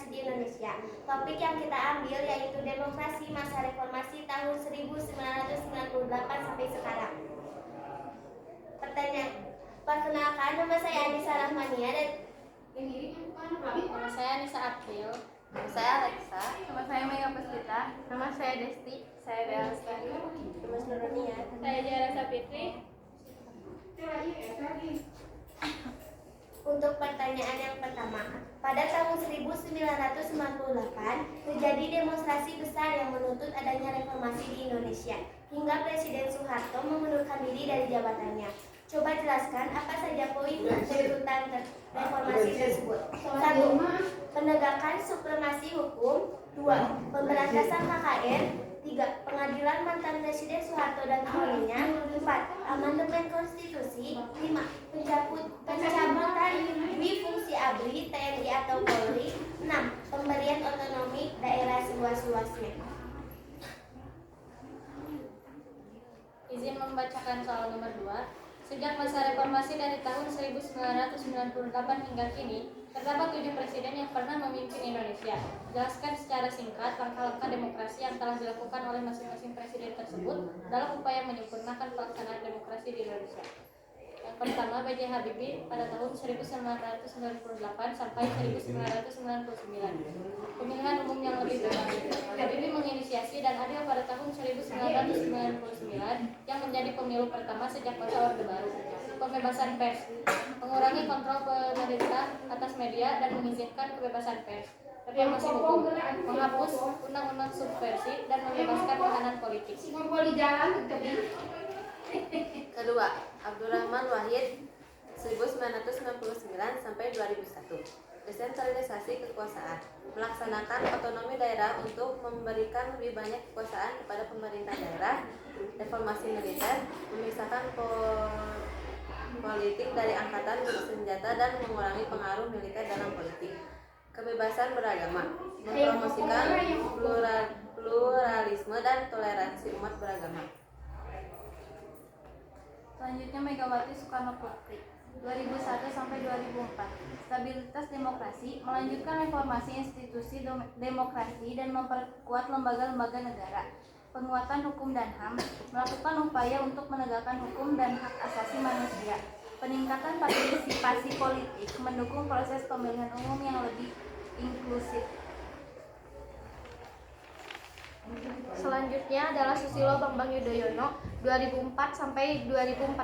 demokrasi di Indonesia. Topik yang kita ambil yaitu demokrasi masa reformasi tahun 1998 sampai sekarang. Pertanyaan, perkenalkan, nama saya Anissa Rahmania dan nama saya Anissa April. Nama saya Alexa. Nama saya Mega Puspita. Nama saya Desti. Saya Bella Lestari. Nama saya Nurunia. Saya Jara Sapitri. Untuk pertanyaan yang pertama, pada tahun 1998 terjadi demonstrasi besar yang menuntut adanya reformasi di Indonesia hingga Presiden Soeharto mengundurkan diri dari jabatannya. Coba jelaskan apa saja poin tuntutan reformasi tersebut. 1. Penegakan supremasi hukum. 2. Pemberantasan KKN. 3. Pengadilan mantan Presiden Soeharto dan kawannya. 4. Amandemen konstitusi. 5. Pencabutan dwi fungsi ABRI, TNI atau Polri. 6. Pemberian otonomi daerah seluas-luasnya. Izin membacakan soal nomor 2. Sejak masa reformasi dari tahun 1998 hingga kini, terdapat 7 presiden yang pernah memimpin Indonesia. Jelaskan secara singkat langkah-langkah demokrasi yang telah dilakukan oleh masing-masing presiden tersebut dalam upaya menyempurnakan pelaksanaan demokrasi di Indonesia. Yang pertama, B.J. Habibie pada tahun 1998 sampai 1999. Pemilihan umum yang lebih berlanjut. Habibie menginisiasi dan adil pada tahun 1999 yang menjadi pemilu pertama sejak masa Orde Baru. Pembebasan pers, mengurangi kontrol pemerintah atas media dan mengizinkan kebebasan pers. Reformasi hukum, menghapus undang-undang subversi dan membebaskan tahanan politik. Kedua, Abdurrahman Wahid 1999 sampai 2001. Desentralisasi kekuasaan, melaksanakan otonomi daerah untuk memberikan lebih banyak kekuasaan kepada pemerintah daerah. Reformasi militer, memisahkan politik dari angkatan bersenjata dan mengurangi pengaruh militer dalam politik. Kebebasan beragama, mempromosikan pluralisme dan toleransi umat beragama. Selanjutnya Megawati Soekarno Putri 2001 sampai 2004. Stabilitas demokrasi, melanjutkan reformasi institusi demokrasi dan memperkuat lembaga-lembaga negara. Penguatan hukum dan HAM, melakukan upaya untuk menegakkan hukum dan hak asasi manusia. Peningkatan partisipasi politik, mendukung proses pemilihan umum yang lebih inklusif. Selanjutnya adalah Susilo Bambang Yudhoyono 2004 sampai 2014.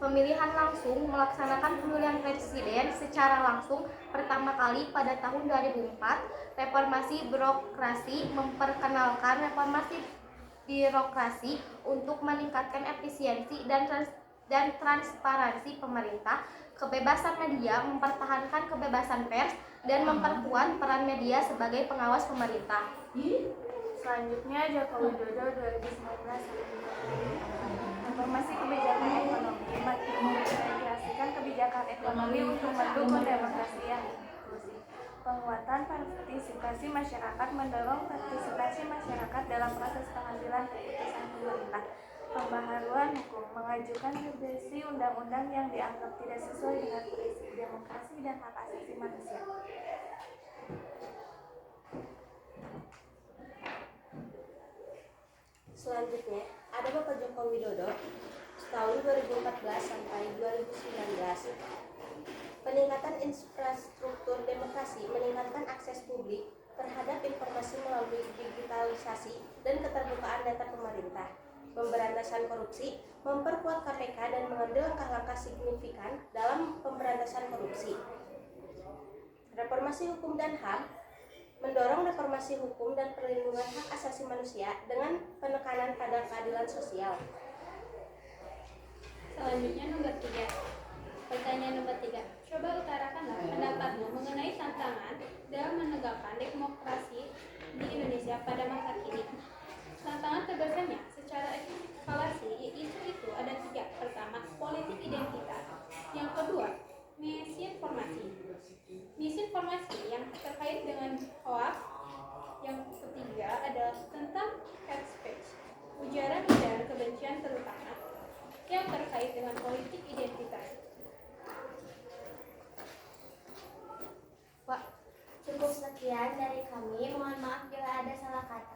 Pemilihan langsung, melaksanakan pemilihan presiden secara langsung pertama kali pada tahun 2004. Reformasi birokrasi, memperkenalkan reformasi birokrasi untuk meningkatkan efisiensi dan transparansi pemerintah. Kebebasan media, mempertahankan kebebasan pers dan memperkuat peran media sebagai pengawas pemerintah. Selanjutnya Joko Widodo 2019. Reformasi kebijakan ekonomi, mengintegrasikan kebijakan ekonomi untuk mendukung demokrasi yang inklusif. Penguatan partisipasi masyarakat, mendorong partisipasi masyarakat dalam proses pengambilan keputusan pemerintah. Pembaharuan hukum, mengajukan revisi undang-undang yang dianggap tidak sesuai dengan prinsip demokrasi dan hak asasi manusia. Selanjutnya, ada Bapak Joko Widodo tahun 2014 sampai 2019. Peningkatan infrastruktur demokrasi, meningkatkan akses publik terhadap informasi melalui digitalisasi dan keterbukaan data pemerintah. Pemberantasan korupsi, memperkuat KPK dan mengambil langkah-langkah signifikan dalam pemberantasan korupsi. Reformasi hukum dan HAM, mendorong reformasi hukum dan perlindungan hak asasi manusia dengan penekanan pada keadilan sosial. Selanjutnya nomor 3. Pertanyaan nomor 3. Coba utarakanlah pendapatmu mengenai tantangan dalam menegakkan demokrasi di Indonesia pada masa kini. Tantangan terbesarnya secara evaluasi itu ada 3. Pertama, politik identitas. Yang kedua, misinformasi yang terkait dengan hoax. Yang ketiga adalah tentang hate speech, ujaran kebencian terutama yang terkait dengan politik identitas. Pak, cukup sekian. Sekian dari kami, mohon maaf bila ada salah kata.